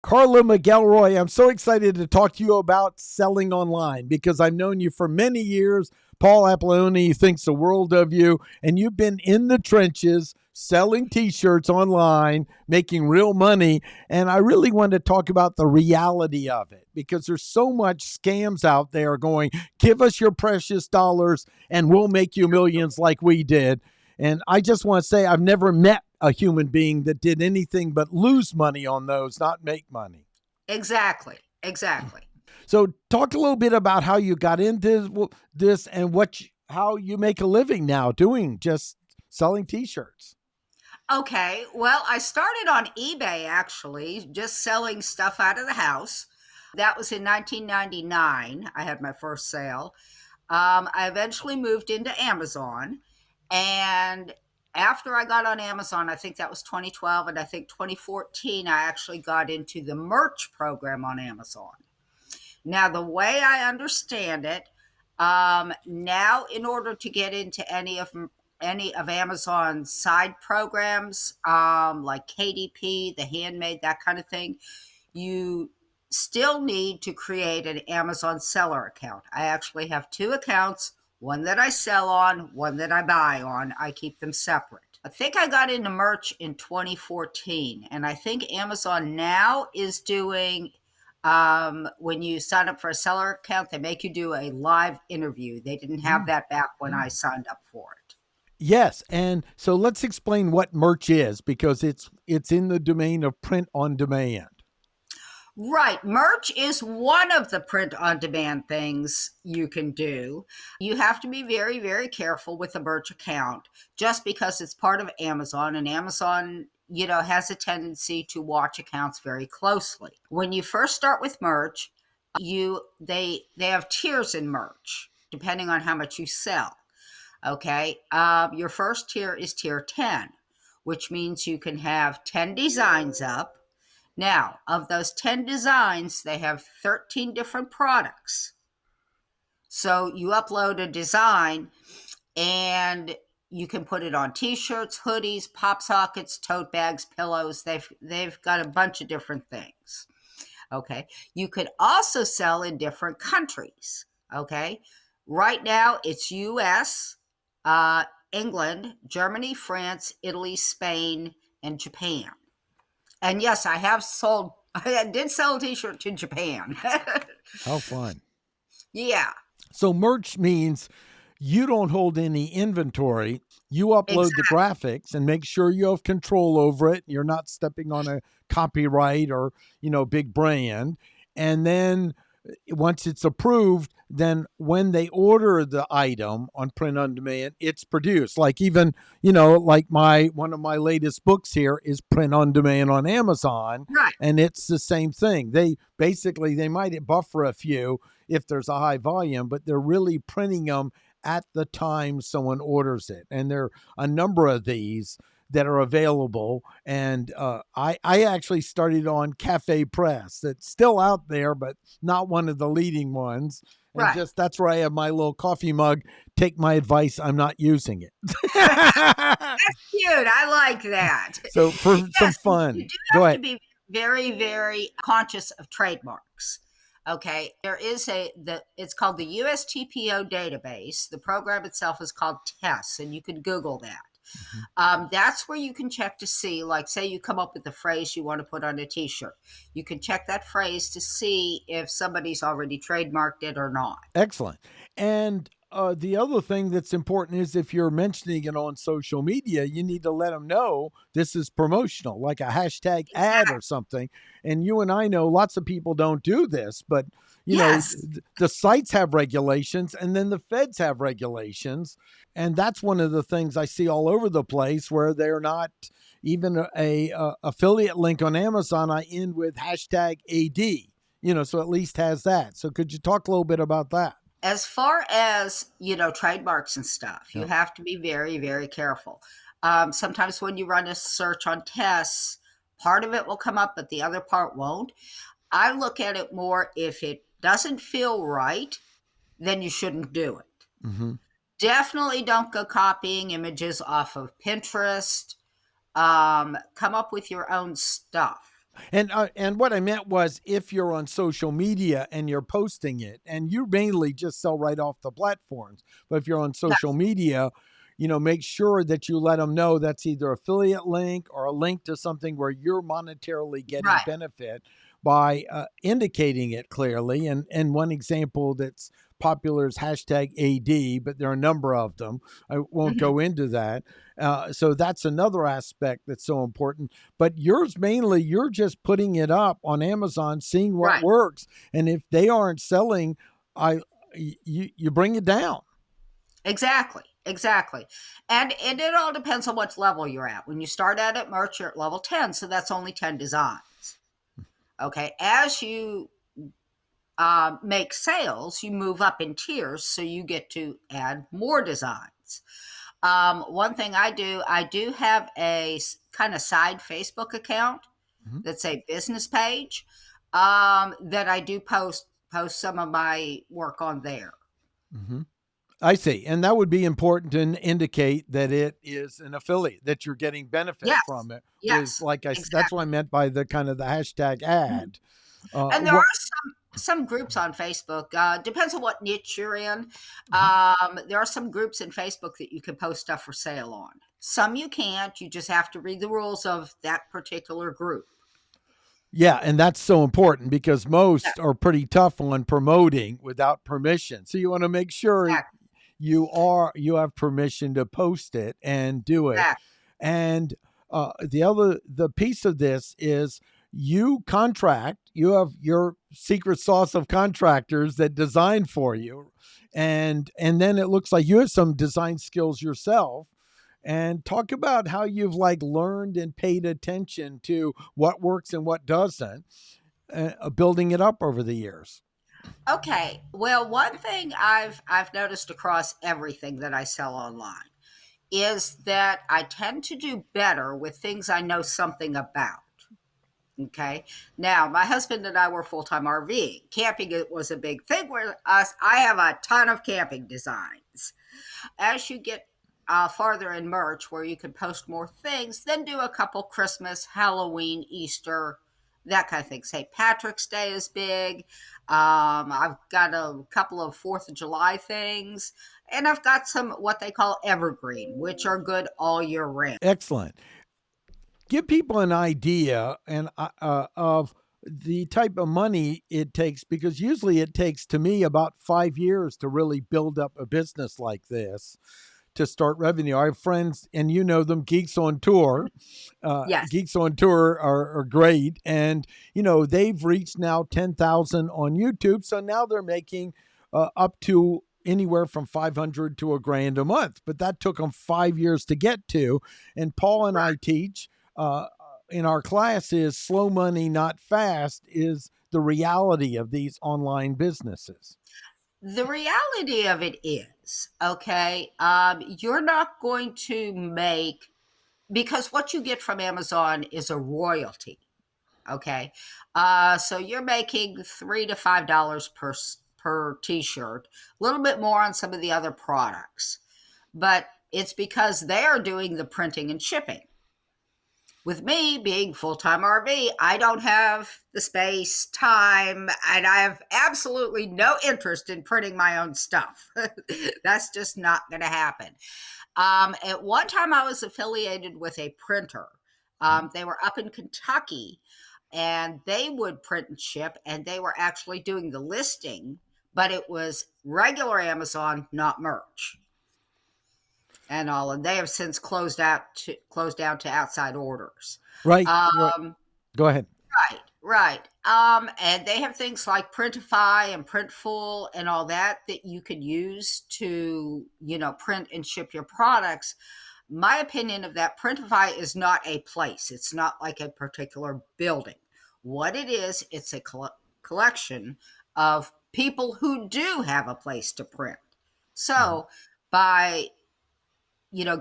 Carla McElroy, I'm so excited to talk to you about selling online because I've known you for many years. Paul Apollonia thinks the world of you, and you've been in the trenches selling T-shirts online, making real money. And I really want to talk about the reality of it because there's so much scams out there going, give us your precious dollars and we'll make you millions like we did. And I just want to say I've never met a human being that did anything but lose money on those, not make money. Exactly. So talk a little bit about how you got into this and how you make a living now doing just selling T-shirts. Okay. Well, I started on eBay actually, just selling stuff out of the house. That was in 1999. I had my first sale. I eventually moved into Amazon. And after I got on Amazon, I think that was 2012. And I think 2014, I actually got into the merch program on Amazon. Now, the way I understand it, now in order to get into any of Amazon's side programs, like KDP, the Handmade, that kind of thing, you still need to create an Amazon seller account. I actually have two accounts, one that I sell on, one that I buy on. I keep them separate. I think I got into merch in 2014, and I think Amazon now is doing, when you sign up for a seller account, they make you do a live interview. They didn't have that back when I signed up for it. Yes, and so let's explain what merch is because it's in the domain of print on demand. Right. Merch is one of the print on demand things you can do. You have to be very, very careful with the merch account just because it's part of Amazon, and Amazon, has a tendency to watch accounts very closely. When you first start with merch, they have tiers in merch depending on how much you sell. Okay. Your first tier is tier 10, which means you can have 10 designs up. Now, of those 10 designs, they have 13 different products. So you upload a design and you can put it on T-shirts, hoodies, pop sockets, tote bags, pillows. They've got a bunch of different things. Okay. You could also sell in different countries. Okay. Right now, it's US, England, Germany, France, Italy, Spain, and Japan. And yes, I did sell a T-shirt to Japan. How fun. Yeah. So merch means you don't hold any inventory. You upload the graphics and make sure you have control over it. You're not stepping on a copyright or, big brand. And then once it's approved, then when they order the item on print on demand, it's produced. Like even, like one of my latest books here is print on demand on Amazon. Right. And it's the same thing. They might buffer a few if there's a high volume, but they're really printing them at the time someone orders it. And there are a number of these that are available. And I actually started on Cafe Press. That's still out there, but not one of the leading ones. And right. That's where I have my little coffee mug. Take my advice. I'm not using it. That's cute. I like that. So for some fun. You do have to be very, very conscious of trademarks. Okay. There is it's called the USTPO database. The program itself is called TESS, and you can Google that. Mm-hmm. That's where you can check to see, like, say you come up with a phrase you want to put on a T-shirt. You can check that phrase to see if somebody's already trademarked it or not. Excellent. And the other thing that's important is if you're mentioning it on social media, you need to let them know this is promotional, like a hashtag ad or something. And you and I know lots of people don't do this, but the sites have regulations and then the feds have regulations. And that's one of the things I see all over the place where they're not even a affiliate link on Amazon. I end with hashtag AD, so at least has that. So could you talk a little bit about that? As far as, trademarks and stuff, you have to be very, very careful. Sometimes when you run a search on tests, part of it will come up, but the other part won't. I look at it more, if it doesn't feel right, then you shouldn't do it. Mm-hmm. Definitely don't go copying images off of Pinterest. Come up with your own stuff. And what I meant was, if you're on social media and you're posting it, and you mainly just sell right off the platforms, but if you're on social Yes. media, make sure that you let them know that's either affiliate link or a link to something where you're monetarily getting Right. benefit by indicating it clearly. And one example that's popular is hashtag AD, but there are a number of them. I won't Mhm. go into that. So that's another aspect that's so important. But yours mainly, you're just putting it up on Amazon, seeing what Right. works, and if they aren't selling, I you bring it down. Exactly. Exactly. And it all depends on what level you're at. When you start out at merch, you're at level 10, so that's only 10 designs. Okay. As you make sales, you move up in tiers, so you get to add more designs. One thing I do have a kind of side Facebook account Mhm. that's a business page that I do post some of my work on there. hmm I see. And that would be important to indicate that it is an affiliate, that you're getting benefit Yes, from it. Was yes, like that's what I exactly. meant by the kind of the hashtag Mhm. ad. And there What? are some groups on Facebook. Depends on what niche you're in. Mhm. There are some groups in Facebook that you can post stuff for sale on. Some you can't. You just have to read the rules of that particular group. Yeah, and that's so important because Yeah, most are pretty tough on promoting without permission. So you want to make sure exactly. you have permission to post it and do it. Exactly. And the piece of this is, you contract, you have your secret sauce of contractors that design for you, and then it looks like you have some design skills yourself. And talk about how you've like learned and paid attention to what works and what doesn't, building it up over the years. Okay. Well, one thing I've noticed across everything that I sell online is that I tend to do better with things I know something about. Okay. Now, my husband and I were full time RVing. Camping was a big thing with us. I have a ton of camping designs. As you get farther in merch where you can post more things, then do a couple Christmas, Halloween, Easter, that kind of thing. St. Patrick's Day is big. I've got a couple of 4th of July things, and I've got some what they call evergreen, which are good all year round. Excellent. Give people an idea of the type of money it takes, because usually it takes, to me, about 5 years to really build up a business like this, to start revenue. I have friends, and you know them, Geeks on Tour. Yes. Geeks on Tour are great, and they've reached now 10,000 on YouTube. So now they're making up to anywhere from 500 to a grand a month. But that took them 5 years to get to. And Paul and I teach in our class is slow money, not fast, is the reality of these online businesses. The reality of it is, okay, you're not going to make, because what you get from Amazon is a royalty. Okay, so you're making $3 to $5 per T-shirt, a little bit more on some of the other products, but it's because they are doing the printing and shipping. With me being full-time RV, I don't have the space, time, and I have absolutely no interest in printing my own stuff. That's just not going to happen. At one time, I was affiliated with a printer. They were up in Kentucky, and they would print and ship, and they were actually doing the listing, but it was regular Amazon, not merch and all. And they have since closed down to outside orders. Right, right. Um, Go ahead. right, right. And they have things like Printify and Printful and all that that you can use to, print and ship your products. My opinion of that, Printify is not a place. It's not like a particular building. What it is, it's a collection of people who do have a place to print. Mhm. So by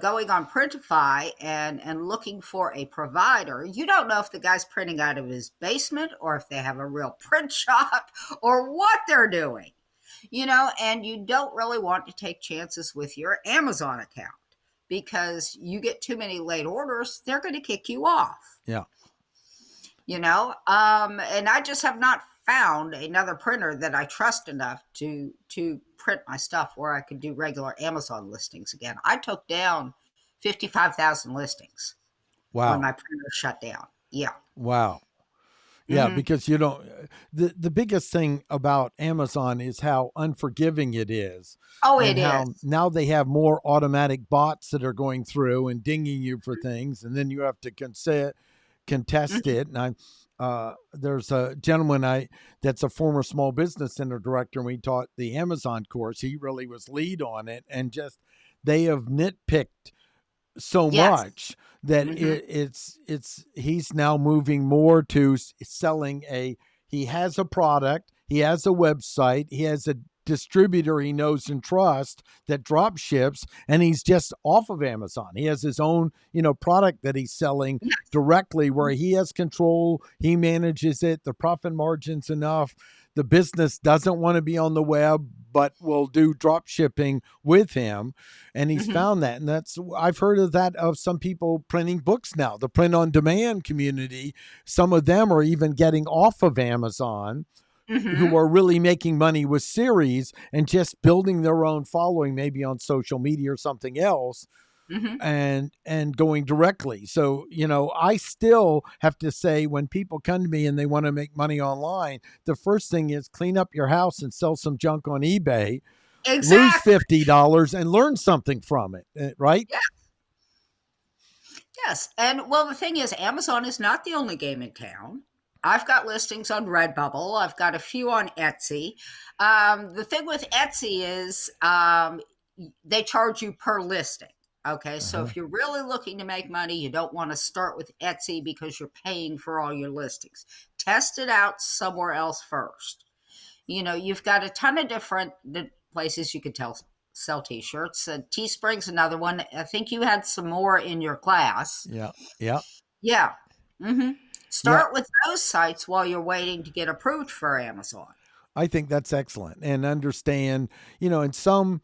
going on Printify and looking for a provider, you don't know if the guy's printing out of his basement or if they have a real print shop or what they're doing, and you don't really want to take chances with your Amazon account because you get too many late orders, they're going to kick you off. Yeah. And I just have not found another printer that I trust enough to print my stuff where I could do regular Amazon listings again. I took down 55,000 listings when Wow. my printer shut down. Yeah. Wow. Yeah, Hmm. because you don't the biggest thing about Amazon is how unforgiving it is, Oh, it and how is. now they have more automatic bots that are going through and dinging you for things, and then you have to contest Mhm. it. And I there's a gentleman I that's a former small business center director, and we taught the Amazon course. He really was lead on it, and just they have nitpicked so Yes. much that Hmm. it's he's now moving more to selling a he has a product, he has a website, he has a distributor he knows and trusts that drop ships, and he's just off of Amazon. He has his own, product that he's selling Yes. directly, where he has control, he manages it, the profit margin's enough. The business doesn't want to be on the web but will do drop shipping with him, and he's Hmm. found that. And that's I've heard of that, of some people printing books now, the print on demand community. Some of them are even getting off of Amazon, who Hmm. are really making money with series and just building their own following, maybe on social media or something else, Hmm. and going directly. So, I still have to say, when people come to me and they want to make money online, the first thing is clean up your house and sell some junk on eBay, lose Exactly. $50 and learn something from it, right? Yeah. Yes. And well, the thing is, Amazon is not the only game in town. I've got listings on Redbubble. I've got a few on Etsy. The thing with Etsy is they charge you per listing. Okay. So Uh-huh. if you're really looking to make money, you don't want to start with Etsy because you're paying for all your listings. Test it out somewhere else first. You've got a ton of different places you could sell t-shirts. Teespring's another one. I think you had some more in your class. Yeah. Yeah. Yeah. Hmm. Yeah. Start with those sites while you're waiting to get approved for Amazon. I think that's excellent. And understand, in some,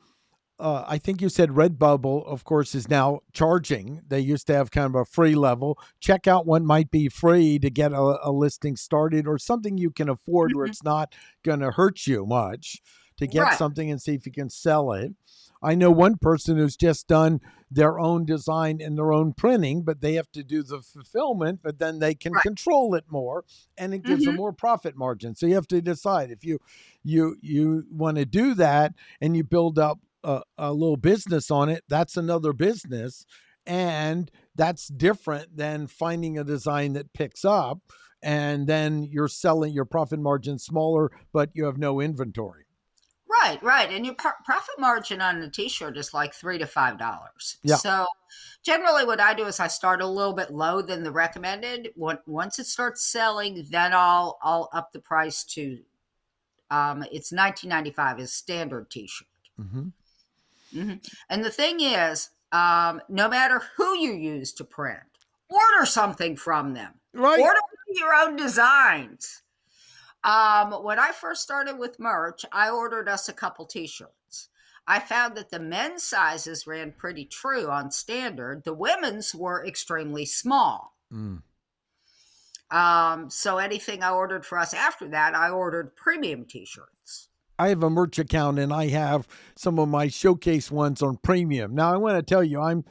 I think you said Redbubble, of course, is now charging. They used to have kind of a free level. Check out what might be free to get a listing started, or something you can afford where Mhm. it's not going to hurt you much, to get Right. something and see if you can sell it. I know one person who's just done their own design and their own printing, but they have to do the fulfillment, but then they can Right. control it more, and it gives them Hmm. more profit margin. So you have to decide if you want to do that, and you build up a little business on it. That's another business, and that's different than finding a design that picks up, and then you're selling your profit margin smaller, but you have no inventory. Right. Right. And your profit margin on a t-shirt is like $3 to $5. Yeah. So generally what I do is I start a little bit low than the recommended. Once it starts selling, then I'll up the price to it's 19.95 is standard t-shirt. Hmm. Hmm. And the thing is, no matter who you use to print, order something from them. Right. Order your own designs. When I first started with merch, I ordered us a couple t-shirts. I found that the men's sizes ran pretty true on standard. The women's were extremely small. Mm. So anything I ordered for us after that, I ordered premium t-shirts. I have a merch account, and I have some of my showcase ones on premium. Now, I want to tell you,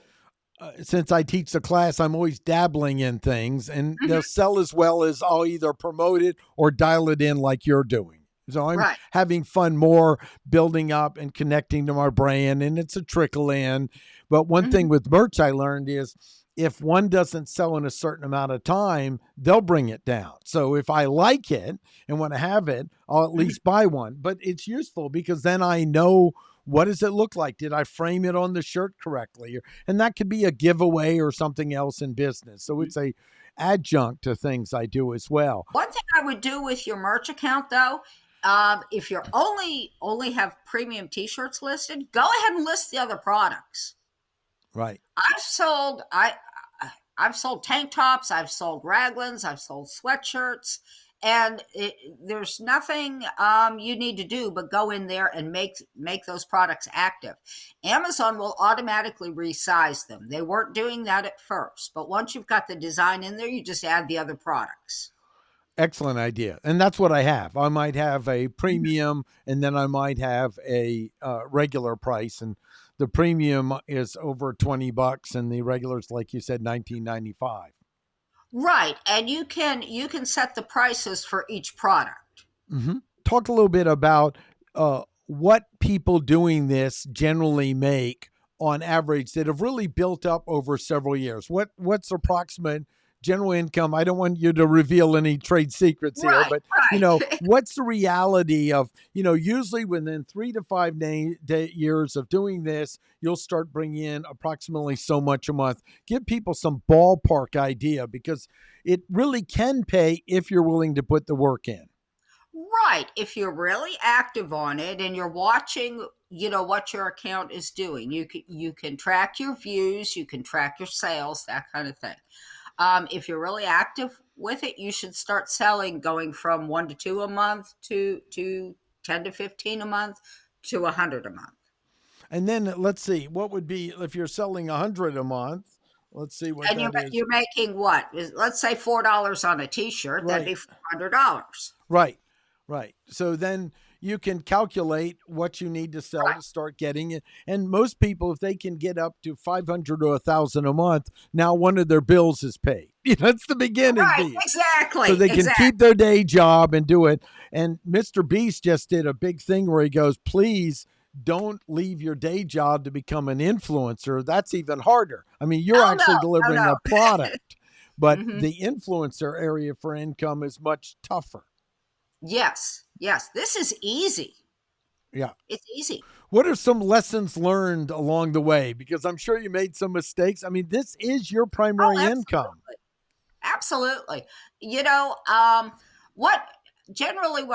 since I teach the class, I'm always dabbling in things, and they'll Hmm. sell as well as I'll either promote it or dial it in like you're doing. So I'm Right. having fun more building up and connecting to my brand, and it's a trickle in. But one thing Hmm. with merch I learned is, if one doesn't sell in a certain amount of time, they'll bring it down. So if I like it and want to have it, I'll at Hmm. least buy one. But it's useful because then I know, what does it look like? Did I frame it on the shirt correctly? And that could be a giveaway or something else in business. So it's a adjunct to things I do as well. One thing I would do with your merch account, though, if you're only have premium T-shirts listed, go ahead and list the other products. Right. I've sold I I've sold tank tops, I've sold raglans, I've sold sweatshirts, and there's nothing you need to do but go in there and make those products active. Amazon will automatically resize them. They weren't doing that at first, but once you've got the design in there, you just add the other products. Excellent idea. And that's what I have. I might have a premium and then I might have a regular price. And the premium is over $20 and the regular is, like you said, $19.95. Right. And you can set the prices for each product. Mm-hmm. Talk a little bit about what people doing this generally make on average that have really built up over several years. What's approximate general income? I don't want you to reveal any trade secrets here, Right, but right. what's the reality of, usually within 3 to 5 years of doing this, you'll start bringing in approximately so much a month. Give people some ballpark idea because it really can pay if you're willing to put the work in. Right. If you're really active on it and you're watching, what your account is doing, you can track your views, you can track your sales, that kind of thing. If you're really active with it, you should start selling going from 1 to 2 a month to 10 to 15 a month to 100 a month. And then let's see, what would be if you're selling 100 a month? Let's see what And that is. you're making what? Let's say $4 on a t-shirt, that'd be $400. Right. Right. So then you can calculate what you need to sell Right. to start getting it. And most people, if they can get up to 500 or 1,000 a month, now one of their bills is paid. That's the beginning Right, piece. exactly. So they can keep their day job and do it. And Mr. Beast just did a big thing where he goes, please don't leave your day job to become an influencer. That's even harder. I mean, you're actually delivering a product, but the influencer area for income is much tougher. Yes. This is easy. Yeah. It's easy. What are some lessons learned along the way? Because I'm sure you made some mistakes. I mean, this is your primary income. Absolutely. What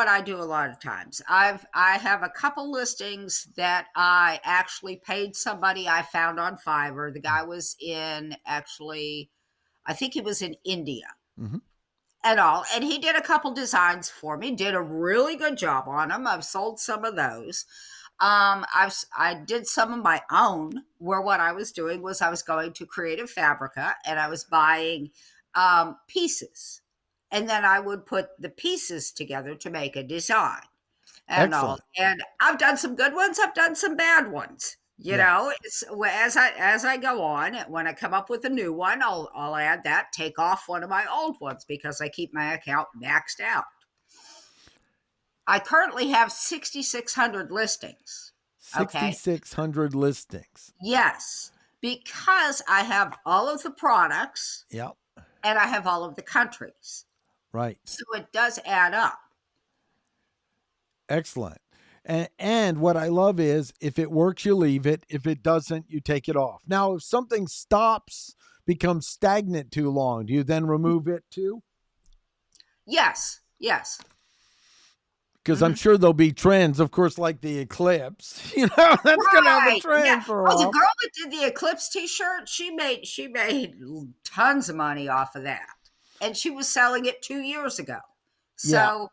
I do a lot of times, I have a couple listings that I actually paid somebody I found on Fiverr. The guy was I think he was in India. Mm-hmm. And he did a couple designs for me, did a really good job on them. I've sold some of those. I did some of my own, where what I was doing was I was going to Creative Fabrica and I was buying pieces, and then I would put the pieces together to make a design and all. And I've done some good ones, I've done some bad ones. It's, as I go on, when I come up with a new one, I'll add that, take off one of my old ones because I keep my account maxed out. I currently have 6,600 listings. 6,600 listings. Yes, because I have all of the products. Yep. And I have all of the countries. Right. So it does add up. Excellent. And what I love is if it works, you leave it. If it doesn't, you take it off. Now, if something stops, becomes stagnant too long, do you then remove it too? Yes. Because I'm sure there'll be trends, of course, like the eclipse. That's going to have a trend for a while. The girl that did the eclipse t-shirt, she made tons of money off of that. And she was selling it 2 years ago. So,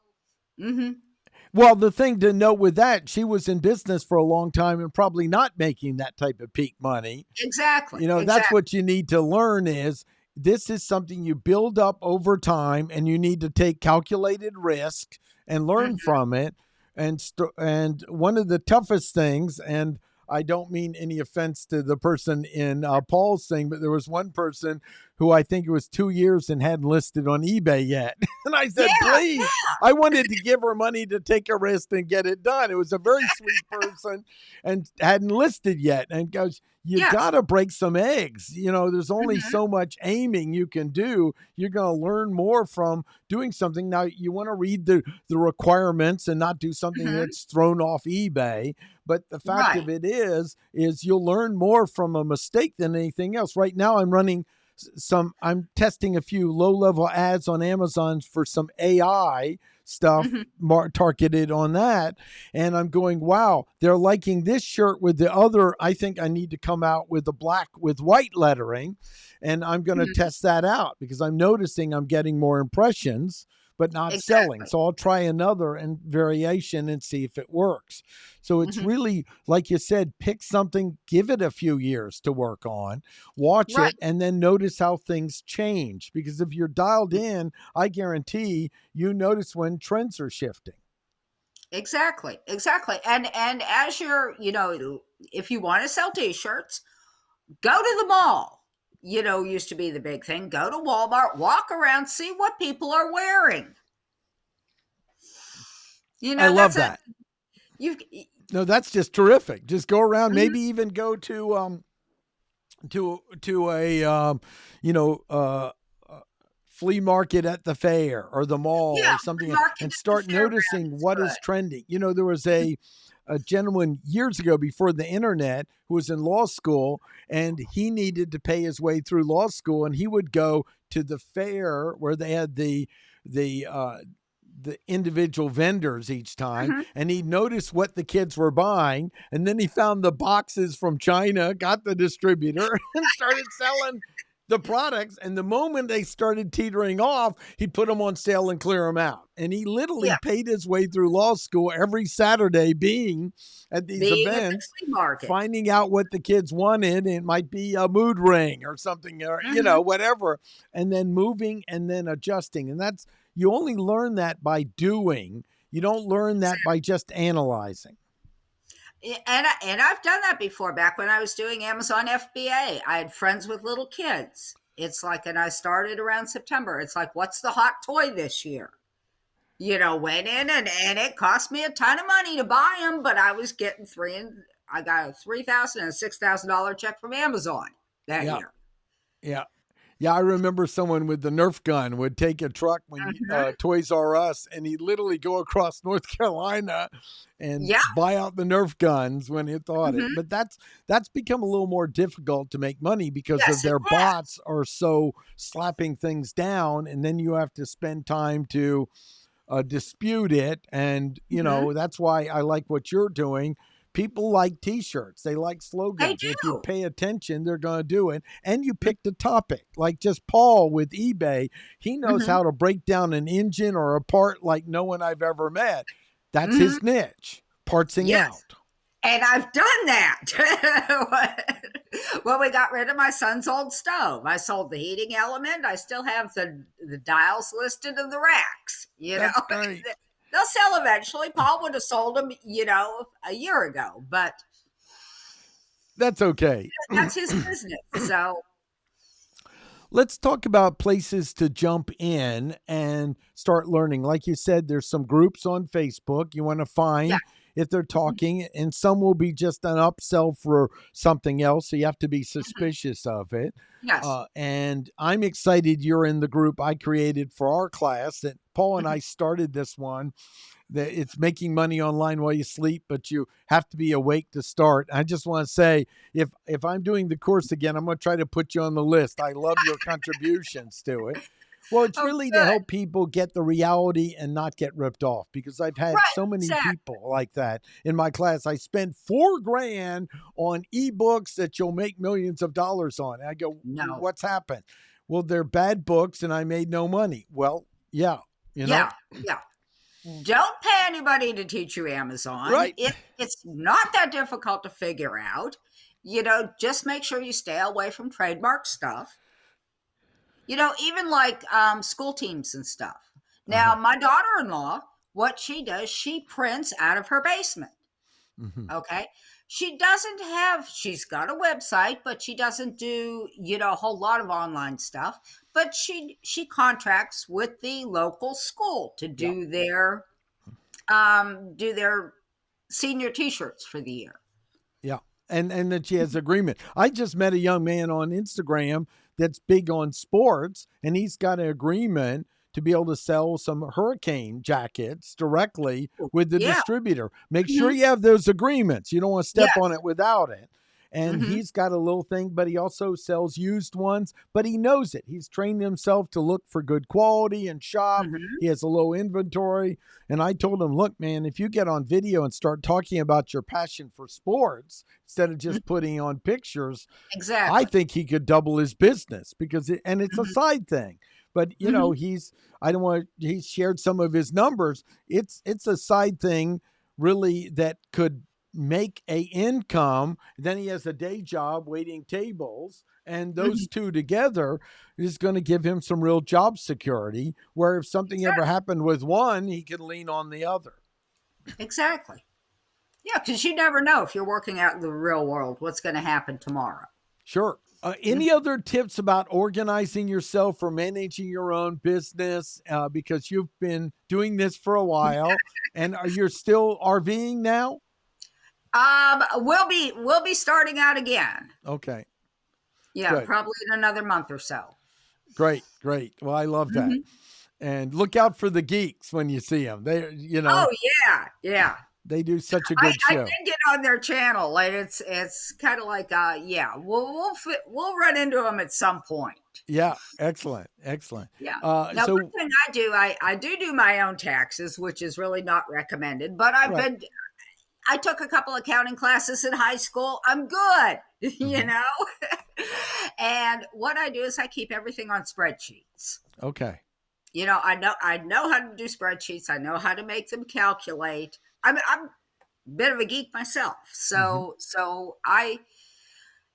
Well, the thing to note with that, she was in business for a long time and probably not making that type of peak money. Exactly. That's what you need to learn is this is something you build up over time and you need to take calculated risk and learn from it. And one of the toughest things, and I don't mean any offense to the person in Paul's thing, but there was one person who I think it was 2 years and hadn't listed on eBay yet. And I said, please, I wanted to give her money to take a risk and get it done. It was a very sweet person and hadn't listed yet. And goes, you got to break some eggs. There's only so much aiming you can do. You're going to learn more from doing something. Now, you want to read the requirements and not do something that's thrown off eBay. But the fact of it is you'll learn more from a mistake than anything else. Right now, I'm testing a few low-level ads on Amazon for some AI stuff targeted on that. And I'm going, wow, they're liking this shirt with the other. I think I need to come out with the black with white lettering. And I'm going to test that out because I'm noticing I'm getting more impressions. but not selling. Exactly. So I'll try another and variation and see if it works. So it's really, like you said, pick something, give it a few years to work on, watch Right. it, and then notice how things change. Because if you're dialed in, I guarantee you notice when trends are shifting. Exactly. Exactly. And as you're, if you want to sell t-shirts, go to the mall. Used to be the big thing. Go to Walmart, walk around, see what people are wearing. I love That's a that. you No, that's just terrific. Just go around, maybe even go to a you know flea market at the fair or the mall yeah, or flea something, market and at the start fairground noticing is what is good. trending. There was a gentleman years ago before the internet who was in law school, and he needed to pay his way through law school, and he would go to the fair where they had the individual vendors each time, Mhm. and he noticed what the kids were buying, and then he found the boxes from China, got the distributor and started selling the products. And the moment they started teetering off, he put them on sale and clear them out. And he literally Yeah, paid his way through law school every Saturday being at these being at the events, flea market. finding out what the kids wanted. It might be a mood ring or something, or Mhm. whatever, and then moving and then adjusting. And that's, you only learn that by doing. You don't learn that by just analyzing. And I've done that before. Back when I was doing Amazon FBA, I had friends with little kids. It's like, and I started around September. It's like, what's the hot toy this year? Went in and it cost me a ton of money to buy them, but I was getting I got a $3,000 and a $6,000 check from Amazon that Yeah. year. Yeah. Yeah, I remember someone with the Nerf gun would take a truck when Mhm. Toys R Us, and he'd literally go across North Carolina and Yeah. buy out the Nerf guns when he thought it. Mhm. But that's become a little more difficult to make money because of Yes, it their has. bots are so slapping things down, and then you have to spend time to dispute it. And Mhm. that's why I like what you're doing. People like T-shirts, they like They slogans. If you do. pay attention, they're going to do it. And you picked a topic, like just Paul with eBay. He knows Mhm. how to break down an engine or a part like no one I've ever met. That's Mhm. his niche, partsing Yes. out. And I've done that. When we got rid of my son's old stove, I sold the heating element. I still have the dials listed in the racks. That's great. They'll sell eventually. Paul would have sold them, a year ago, but That's okay. that's his business. So Let's talk about places to jump in and start learning. Like you said, there's some groups on Facebook you want to yeah, find if they're talking, and some will be just an upsell for something else. So you have to be suspicious of it. yes, And I'm excited you're in the group I created for our class. That Paul and mhm, I started this one, that it's making money online while you sleep, but you have to be awake to start. I just want to say, if I'm doing the course again, I'm going to try to put you on the list. I love your contributions to it. Well, it's oh, really to good, help people get the reality and not get ripped off, because I've had right, so many exactly. people like that in my class. I spent $4,000 on ebooks that you'll make millions of dollars on. And I go, No, what's happened? Well, they're bad books and I made no money. Well, yeah, you know, yeah, yeah. Don't pay anybody to teach you Amazon. right? It's not that difficult to figure out. Just make sure you stay away from trademark stuff. Even like school teams and stuff. Now, Uh-huh. my daughter-in-law, what she does, she prints out of her basement. Hmm. Okay. She's got a website, but she doesn't do, a whole lot of online stuff. But she contracts with the local school to Yeah. do their senior t-shirts for the year. Yeah. And that she has agreement. I just met a young man on Instagram that's big on sports, and he's got an agreement to be able to sell some hurricane jackets directly with the Yeah. distributor. Make sure Mhm. you have those agreements. You don't want to step on Yes. it without it. And Hmm. he's got a little thing, but he also sells used ones, but he knows it. He's trained himself to look for good quality and shop. Hmm. He has a low inventory. And I told him, look, man, if you get on video and start talking about your passion for sports instead of just putting on pictures, I Exactly. think he could double his business, because and it's a Mhm. side thing. But I don't want. He's shared some of his numbers. It's a side thing, really, that could make a income. Then he has a day job waiting tables, and those two together is going to give him some real job security. Where if something ever happened with one, he can lean on the other. Exactly. Yeah, because you never know if you're working out in the real world what's going to happen tomorrow. Sure. Any other tips about organizing yourself or managing your own business? Because you've been doing this for a while, and you're still RVing now? We'll be starting out again. Okay. Yeah, Good. probably in another month or so. Great. Well, I love that. And look out for the geeks when you see them. Oh yeah. They do such a good show. I did get on their channel, and it's kind of like we'll run into them at some point. Yeah, excellent. Yeah. Now, So one thing I do my own taxes, which is really not recommended. But I took a couple accounting classes in high school. I'm good, And what I do is I keep everything on spreadsheets. okay. I know how to do spreadsheets. I know how to make them calculate. I'm a bit of a geek myself, so I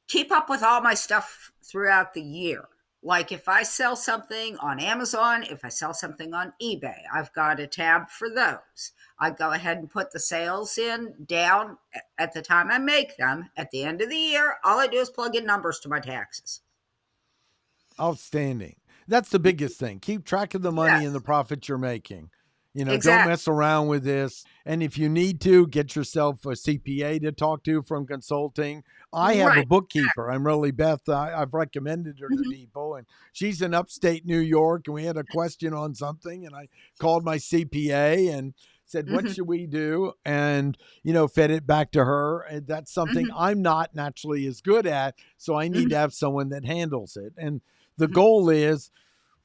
keep up with all my stuff throughout the year. Like if I sell something on Amazon, if I sell something on eBay, I've got a tab for those. I go ahead and put the sales in down at the time I make them. At the end of the year, all I do is plug in numbers to my taxes. Outstanding. That's the biggest thing. Keep track of the money and the profits you're making. Don't mess around with this. And if you need to, get yourself a CPA to talk to from consulting. I have a bookkeeper. I'm really Beth. I've recommended her to people, and she's in upstate New York, and we had a question on something, and I called my CPA and said, what should we do? And, fed it back to her. And that's something I'm not naturally as good at. So I need to have someone that handles it. And the goal is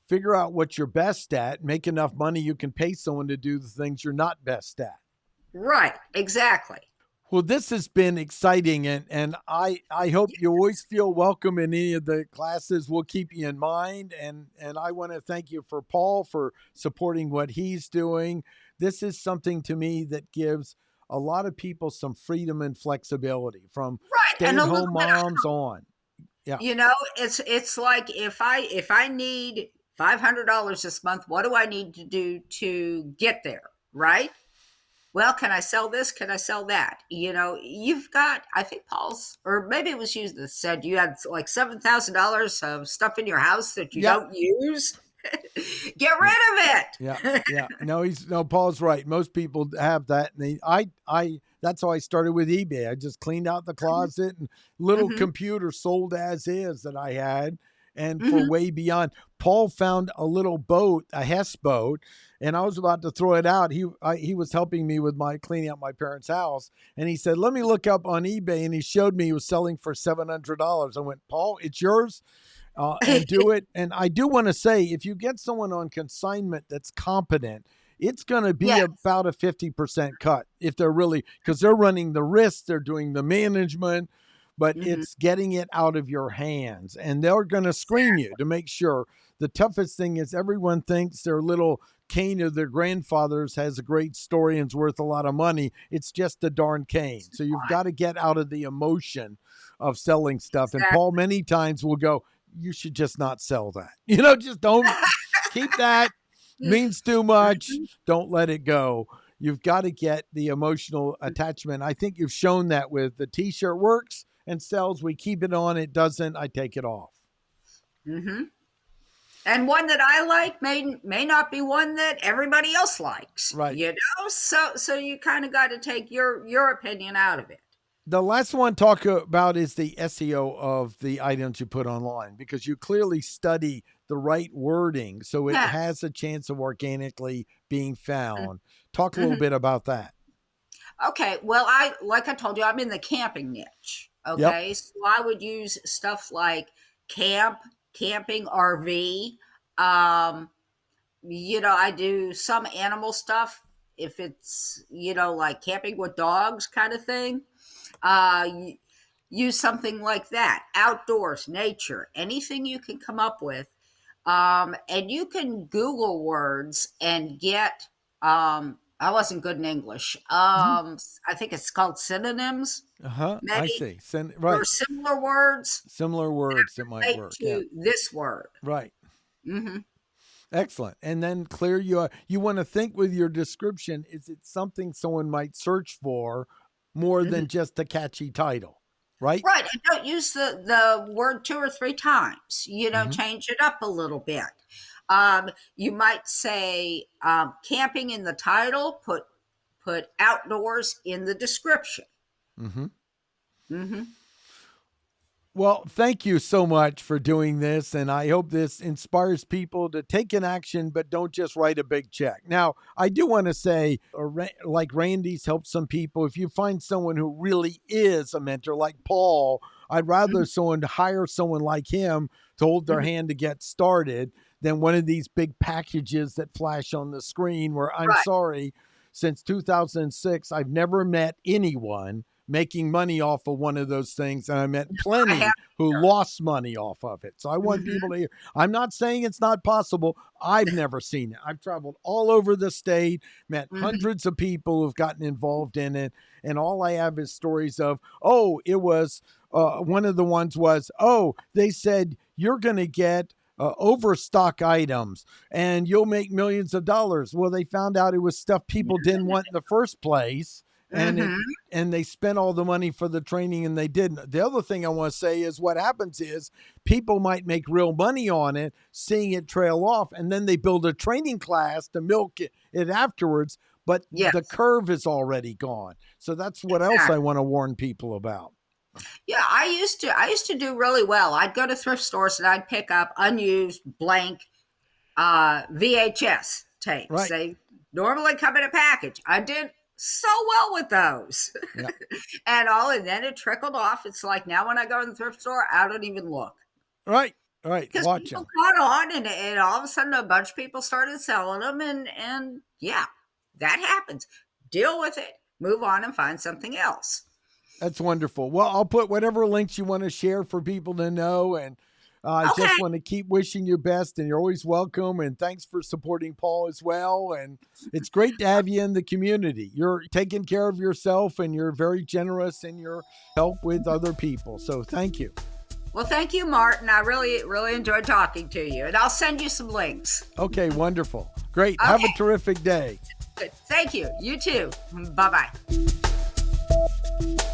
figure out what you're best at, make enough money you can pay someone to do the things you're not best at. Right, exactly. Well, this has been exciting, and I hope you always feel welcome in any of the classes. We'll keep you in mind, and I want to thank you for Paul for supporting what he's doing. This is something to me that gives a lot of people some freedom and flexibility from stay-at-home moms on. Yeah. It's like if I need $500 this month, what do I need to do to get there? Right? Well, can I sell this? Can I sell that? You've got, I think Paul's, or maybe it was you that said you had like $7,000 of stuff in your house that you don't use. Get rid of it. Yeah. No, Paul's right. Most people have that. And that's how I started with eBay. I just cleaned out the closet and little computer sold as is that I had. And for way beyond, Paul found a little boat, a Hess boat, and I was about to throw it out. He was helping me with my cleaning out my parents' house, and he said, "Let me look up on eBay." And he showed me he was selling for $700. I went, "Paul, it's yours, and do it." And I do want to say, if you get someone on consignment that's competent, it's going to be about a 50% cut if they're really, because they're running the risk, they're doing the management. But it's getting it out of your hands, and they're going to screen you to make sure. The toughest thing is everyone thinks their little cane of their grandfather's has a great story and is worth a lot of money. It's just a darn cane. So you've got to get out of the emotion of selling stuff. And Paul many times will go, you should just not sell that. Just don't keep that. Means too much. Don't let it go. You've got to get the emotional attachment. I think you've shown that with the T-shirt works and sells. We keep it on. It doesn't. I take it off. And one that I like may not be one that everybody else likes. Right. So you kind of got to take your opinion out of it. The last one talk about is the SEO of the items you put online, because you clearly study the right wording so it has a chance of organically being found. Talk a little bit about that. Okay. Well, like I told you, I'm in the camping niche. Okay. So I would use stuff like camping, RV. I do some animal stuff if it's, like camping with dogs kind of thing. Use something like that. Outdoors, nature, anything you can come up with. And you can Google words and get, I wasn't good in English. I think it's called synonyms, I maybe, see. or Right. similar words Similar words that might relate work. Yeah. to this word. Right. Hmm. Excellent. And then clear you want to think with your description, is it something someone might search for more Hmm. than just a catchy title, right? Right. And don't use the word 2 or 3 times. Mm-hmm. Change it up a little bit. You might say camping in the title, put outdoors in the description. Mm-hmm. Hmm. Well, thank you so much for doing this. And I hope this inspires people to take an action, but don't just write a big check. Now, I do want to say, like Randy's helped some people, if you find someone who really is a mentor, like Paul, I'd rather someone hire someone like him to hold their Hmm. hand to get started than one of these big packages that flash on the screen where I'm Right. sorry, since 2006, I've never met anyone making money off of one of those things. And I met I have plenty who here. lost money off of it. So I want Hmm. people to hear. I'm not saying it's not possible. I've never seen it. I've traveled all over the state, met Hmm. hundreds of people who've gotten involved in it. And all I have is stories of, oh, it was one of the ones was, oh, they said you're going to get overstock items and you'll make millions of dollars. Well, they found out it was stuff people didn't want in the first place. And Hmm. they spent all the money for the training and they didn't. The other thing I want to say is what happens is people might make real money on it, seeing it trail off, and then they build a training class to milk it afterwards, but the Yes, curve is already gone. So that's what else I exactly. want to warn people about. Yeah, I used to do really well. I'd go to thrift stores and I'd pick up unused blank VHS tapes. Right. They normally come in a package. I did so well with those. Yeah. And then it trickled off. It's like now when I go to the thrift store, I don't even look. Right. Right. Because Watch people them. caught on and all of a sudden a bunch of people started selling them and yeah, that happens. Deal with it, move on and find something else. That's wonderful. Well, I'll put whatever links you want to share for people to know. And I Okay. just want to keep wishing you best, and you're always welcome. And thanks for supporting Paul as well. And it's great to have you in the community. You're taking care of yourself and you're very generous in your help with other people. So thank you. Well, thank you, Martin. I really, really enjoyed talking to you. And I'll send you some links. Okay, wonderful. Great. Have a Okay. terrific day. Good. Thank you. You too. Bye bye.